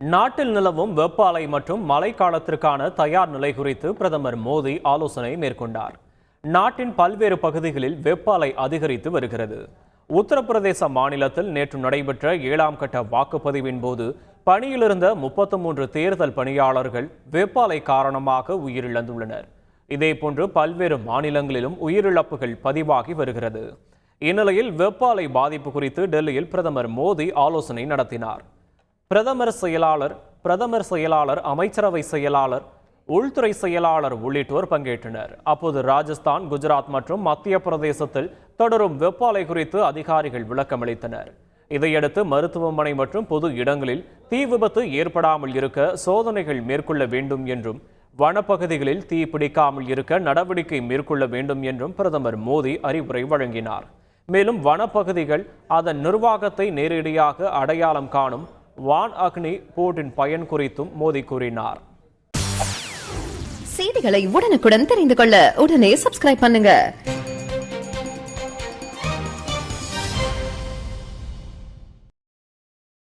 நாட்டில் நிலவும் வெப்ப அலை மற்றும் மழைக்காலத்திற்கான தயார் நிலை குறித்து பிரதமர் மோடி ஆலோசனை மேற்கொண்டார். நாட்டின் பல்வேறு பகுதிகளில் வெப்ப அலை அதிகரித்து வருகிறது. உத்தரப்பிரதேச மாநிலத்தில் நேற்று நடைபெற்ற 7ஆம் கட்ட வாக்குப்பதிவின் போது பணியிலிருந்த 33 தேர்தல் பணியாளர்கள் வெப்ப அலை காரணமாக உயிரிழந்துள்ளனர். இதேபோன்று பல்வேறு மாநிலங்களிலும் உயிரிழப்புகள் பதிவாகி வருகிறது. இந்நிலையில் வெப்ப அலை பாதிப்பு குறித்து டெல்லியில் பிரதமர் மோடி ஆலோசனை நடத்தினார். பிரதமர் செயலாளர், அமைச்சரவை செயலாளர், உள்துறை செயலாளர் உள்ளிட்டோர் பங்கேற்றனர். அப்போது ராஜஸ்தான், குஜராத் மற்றும் மத்திய பிரதேசத்தில் தொடரும் வெப்ப அலை குறித்து அதிகாரிகள் விளக்கமளித்தனர். இதையடுத்து மருத்துவமனை மற்றும் பொது இடங்களில் தீ விபத்து ஏற்படாமல் இருக்க சோதனைகள் மேற்கொள்ள வேண்டும் என்றும், வனப்பகுதிகளில் தீ பிடிக்காமல் இருக்க நடவடிக்கை மேற்கொள்ள வேண்டும் என்றும் பிரதமர் மோடி அறிவுரை வழங்கினார். மேலும் வனப்பகுதிகள் அதன் நிர்வாகத்தை நேரடியாக அடையாளம் காணும் வான் அக்னி போர்டின் பயன் குறித்தும் மோடி கூறினார். செய்திகளை உடனுக்குடன் தெரிந்து கொள்ள உடனே சப்ஸ்கிரைப் பண்ணுங்க.